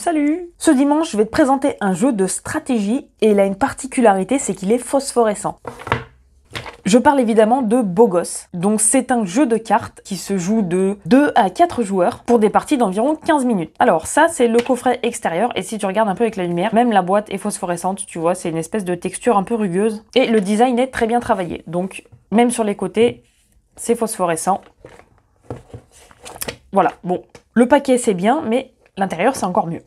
Salut! Ce dimanche, je vais te présenter un jeu de stratégie et il a une particularité, c'est qu'il est phosphorescent. Je parle évidemment de Beau Gosse. Donc c'est un jeu de cartes qui se joue de 2 à 4 joueurs pour des parties d'environ 15 minutes. Alors ça c'est le coffret extérieur et si tu regardes un peu avec la lumière, même la boîte est phosphorescente, tu vois, c'est une espèce de texture un peu rugueuse. Et le design est très bien travaillé. Donc même sur les côtés, c'est phosphorescent. Voilà, bon, le paquet c'est bien, mais l'intérieur c'est encore mieux.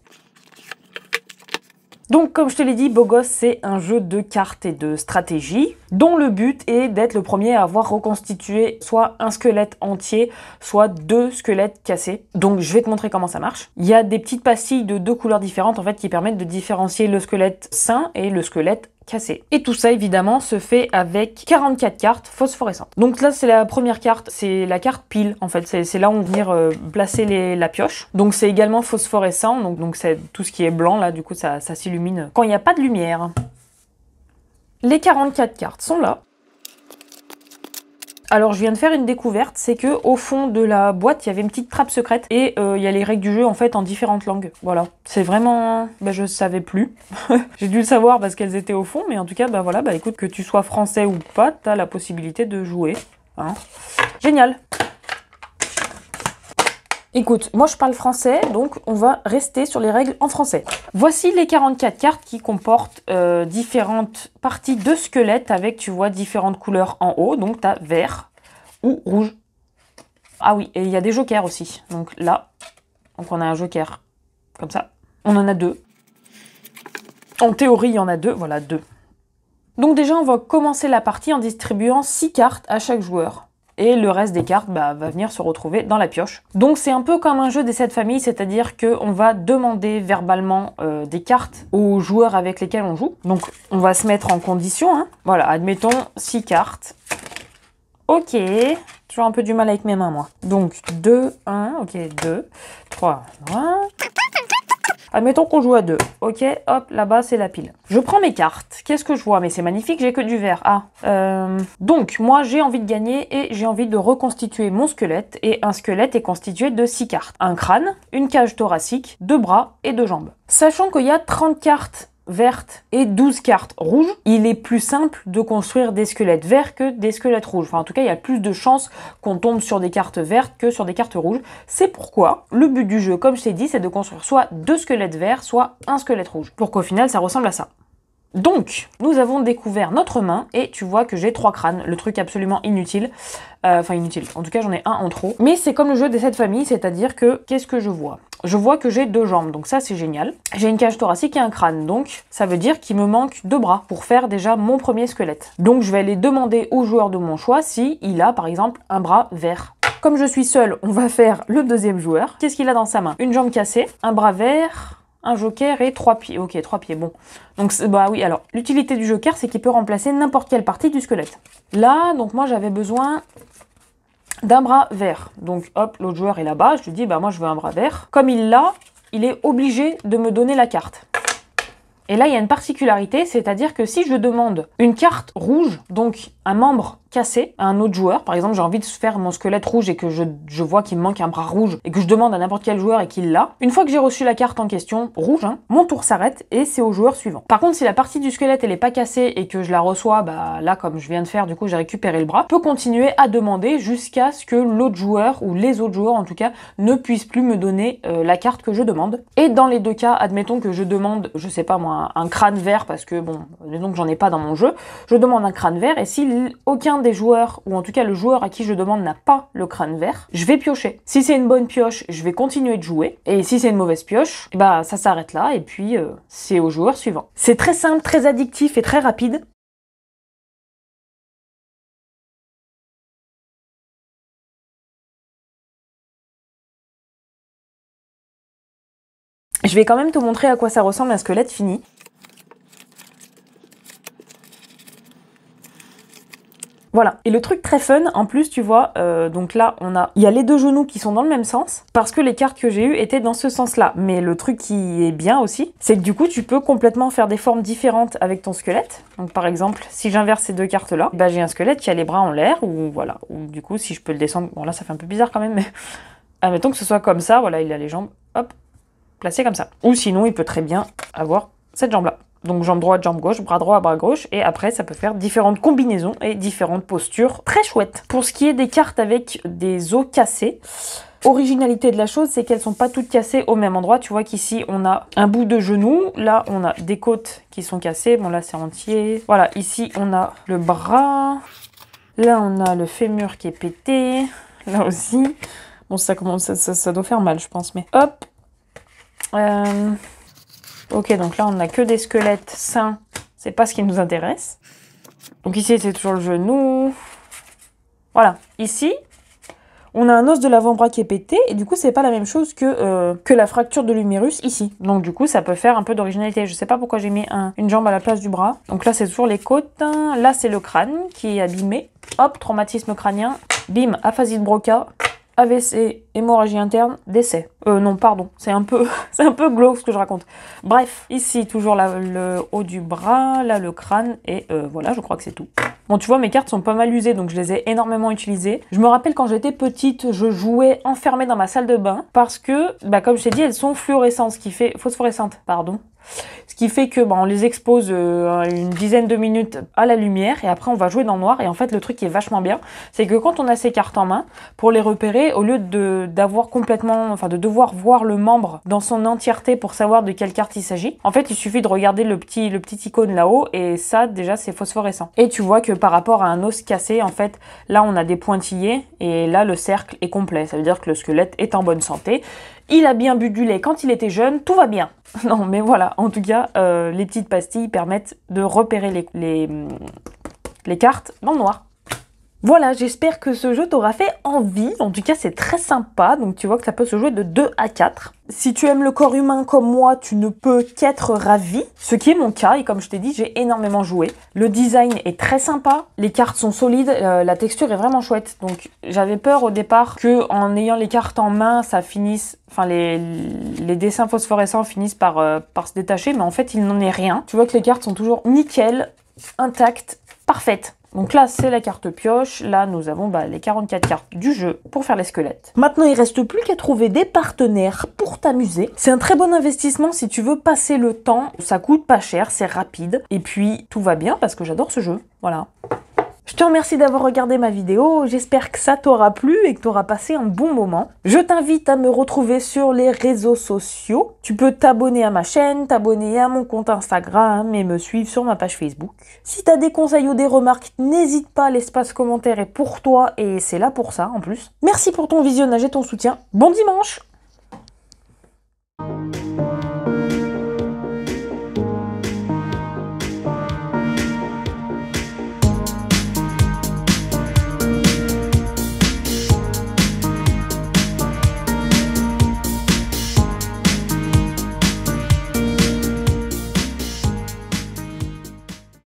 Donc comme je te l'ai dit, Beau Gosse c'est un jeu de cartes et de stratégie dont le but est d'être le premier à avoir reconstitué soit un squelette entier, soit 2 squelettes cassés. Donc je vais te montrer comment ça marche. Il y a des petites pastilles de 2 couleurs différentes en fait qui permettent de différencier le squelette sain et le squelette cassé. Et tout ça évidemment se fait avec 44 cartes phosphorescentes. Donc là c'est la première carte, c'est la carte pile en fait, c'est là où on va venir placer la pioche. Donc c'est également phosphorescent, donc c'est tout ce qui est blanc là, du coup ça s'illumine quand il n'y a pas de lumière. Les 44 cartes sont là. Alors je viens de faire une découverte, c'est que au fond de la boîte il y avait une petite trappe secrète et il y a les règles du jeu en fait en différentes langues. Voilà, c'est vraiment, je savais plus. J'ai dû le savoir parce qu'elles étaient au fond, mais en tout cas voilà, écoute, que tu sois français ou pas, t'as la possibilité de jouer. Hein. Génial. Écoute, moi je parle français, donc on va rester sur les règles en français. Voici les 44 cartes qui comportent différentes parties de squelette avec, tu vois, différentes couleurs en haut. Donc tu as vert ou rouge. Ah oui, et il y a des jokers aussi. Donc là, on a un joker comme ça. On en a 2. En théorie, il y en a 2. Voilà, 2. Donc déjà, on va commencer la partie en distribuant 6 cartes à chaque joueur. Et le reste des cartes va venir se retrouver dans la pioche. Donc c'est un peu comme un jeu des 7 familles, c'est-à-dire qu'on va demander verbalement des cartes aux joueurs avec lesquels on joue. Donc on va se mettre en condition. Hein. Voilà, admettons 6 cartes. Ok, toujours un peu du mal avec mes mains moi. Donc 2, 1, ok, 2, 3, 1... Admettons qu'on joue à 2. Ok, hop, là-bas, c'est la pile. Je prends mes cartes. Qu'est-ce que je vois? Mais c'est magnifique, j'ai que du vert. Ah, donc, moi, j'ai envie de gagner et j'ai envie de reconstituer mon squelette. Et un squelette est constitué de 6 cartes. Un crâne, une cage thoracique, 2 bras et 2 jambes. Sachant qu'il y a 30 cartes vertes et 12 cartes rouges, il est plus simple de construire des squelettes verts que des squelettes rouges. Enfin, en tout cas, il y a plus de chances qu'on tombe sur des cartes vertes que sur des cartes rouges. C'est pourquoi le but du jeu, comme je t'ai dit, c'est de construire soit 2 squelettes verts, soit un squelette rouge. Pour qu'au final, ça ressemble à ça. Donc, nous avons découvert notre main et tu vois que j'ai 3 crânes, le truc absolument inutile. Enfin, inutile. En tout cas, j'en ai un en trop. Mais c'est comme le jeu des 7 familles, c'est-à-dire que, qu'est-ce que je vois? Je vois que j'ai 2 jambes, donc ça, c'est génial. J'ai une cage thoracique et un crâne, donc ça veut dire qu'il me manque 2 bras pour faire déjà mon premier squelette. Donc, je vais aller demander au joueur de mon choix s'il a, par exemple, un bras vert. Comme je suis seule, on va faire le deuxième joueur. Qu'est-ce qu'il a dans sa main? Une jambe cassée, un bras vert, un joker et 3 pieds. Ok, 3 pieds, bon. Donc, bah oui, alors, l'utilité du joker, c'est qu'il peut remplacer n'importe quelle partie du squelette. Là, donc moi, j'avais besoin d'un bras vert. Donc, hop, l'autre joueur est là-bas. Je lui dis, bah moi, je veux un bras vert. Comme il l'a, il est obligé de me donner la carte. Et là, il y a une particularité, c'est-à-dire que si je demande une carte rouge, donc un membre cassé à un autre joueur, par exemple j'ai envie de faire mon squelette rouge et que je vois qu'il me manque un bras rouge et que je demande à n'importe quel joueur et qu'il l'a, une fois que j'ai reçu la carte en question, rouge, hein, mon tour s'arrête et c'est au joueur suivant. Par contre, si la partie du squelette elle est pas cassée et que je la reçois, bah là comme je viens de faire, du coup j'ai récupéré le bras, je peux continuer à demander jusqu'à ce que l'autre joueur ou les autres joueurs en tout cas ne puissent plus me donner la carte que je demande. Et dans les deux cas, admettons que je demande, je sais pas moi, un crâne vert parce que bon, admettons que j'en ai pas dans mon jeu, je demande un crâne vert et si aucun des joueurs, ou en tout cas le joueur à qui je demande n'a pas le crâne vert, je vais piocher. Si c'est une bonne pioche, je vais continuer de jouer, et si c'est une mauvaise pioche, bah ça s'arrête là, et puis c'est au joueur suivant. C'est très simple, très addictif et très rapide. Je vais quand même te montrer à quoi ça ressemble un squelette fini. Voilà. Et le truc très fun, en plus, tu vois, donc là, il y a les 2 genoux qui sont dans le même sens, parce que les cartes que j'ai eues étaient dans ce sens-là. Mais le truc qui est bien aussi, c'est que du coup, tu peux complètement faire des formes différentes avec ton squelette. Donc par exemple, si j'inverse ces 2 cartes-là, bah, j'ai un squelette qui a les bras en l'air, ou voilà. Ou du coup, si je peux le descendre, bon là, ça fait un peu bizarre quand même, mais admettons que ce soit comme ça, voilà, il a les jambes, hop, placé comme ça. Ou sinon, il peut très bien avoir cette jambe-là. Donc jambe droite, jambe gauche, bras droit, bras gauche. Et après, ça peut faire différentes combinaisons et différentes postures très chouettes. Pour ce qui est des cartes avec des os cassés, originalité de la chose, c'est qu'elles sont pas toutes cassées au même endroit. Tu vois qu'ici, on a un bout de genou. Là, on a des côtes qui sont cassées. Bon, là, c'est entier. Voilà, ici, on a le bras. Là, on a le fémur qui est pété. Là aussi. Bon, ça commence, ça doit faire mal, je pense. Mais hop. Ok, donc là, on n'a que des squelettes sains. C'est pas ce qui nous intéresse. Donc ici, c'est toujours le genou. Voilà. Ici, on a un os de l'avant-bras qui est pété. Et du coup, c'est pas la même chose que la fracture de l'humérus ici. Donc du coup, ça peut faire un peu d'originalité. Je sais pas pourquoi j'ai mis une jambe à la place du bras. Donc là, c'est toujours les côtes. Là, c'est le crâne qui est abîmé. Hop, traumatisme crânien. Bim, aphasie de Broca. AVC, hémorragie interne, décès. Non, pardon, c'est un peu glauque ce que je raconte. Bref, ici, toujours le haut du bras, là, le crâne, et voilà, je crois que c'est tout. Bon, tu vois, mes cartes sont pas mal usées, donc je les ai énormément utilisées. Je me rappelle quand j'étais petite, je jouais enfermée dans ma salle de bain, parce que, bah, comme je t'ai dit, elles sont fluorescentes, phosphorescentes, pardon. Ce qui fait que on les expose une dizaine de minutes à la lumière et après on va jouer dans le noir. Et en fait le truc qui est vachement bien, c'est que quand on a ces cartes en main, pour les repérer, au lieu de devoir voir le membre dans son entièreté pour savoir de quelle carte il s'agit, en fait il suffit de regarder le petit icône là-haut et ça déjà c'est phosphorescent. Et tu vois que par rapport à un os cassé, en fait là on a des pointillés et là le cercle est complet. Ça veut dire que le squelette est en bonne santé. Il a bien bu du lait quand il était jeune, tout va bien. Non, mais voilà, en tout cas, les petites pastilles permettent de repérer les cartes dans le noir. Voilà, j'espère que ce jeu t'aura fait envie. En tout cas, c'est très sympa. Donc, tu vois que ça peut se jouer de 2 à 4. Si tu aimes le corps humain comme moi, tu ne peux qu'être ravi. Ce qui est mon cas. Et comme je t'ai dit, j'ai énormément joué. Le design est très sympa. Les cartes sont solides. La texture est vraiment chouette. Donc, j'avais peur au départ que en ayant les cartes en main, ça finisse... Enfin, les dessins phosphorescents finissent par se détacher. Mais en fait, il n'en est rien. Tu vois que les cartes sont toujours nickel, intactes, parfaites. Donc là, c'est la carte pioche. Là, nous avons les 44 cartes du jeu pour faire les squelettes. Maintenant, il reste plus qu'à trouver des partenaires pour t'amuser. C'est un très bon investissement si tu veux passer le temps. Ça coûte pas cher, c'est rapide. Et puis, tout va bien parce que j'adore ce jeu. Voilà. Je te remercie d'avoir regardé ma vidéo, j'espère que ça t'aura plu et que tu auras passé un bon moment. Je t'invite à me retrouver sur les réseaux sociaux. Tu peux t'abonner à ma chaîne, t'abonner à mon compte Instagram et me suivre sur ma page Facebook. Si tu as des conseils ou des remarques, n'hésite pas, l'espace commentaire est pour toi et c'est là pour ça en plus. Merci pour ton visionnage et ton soutien. Bon dimanche!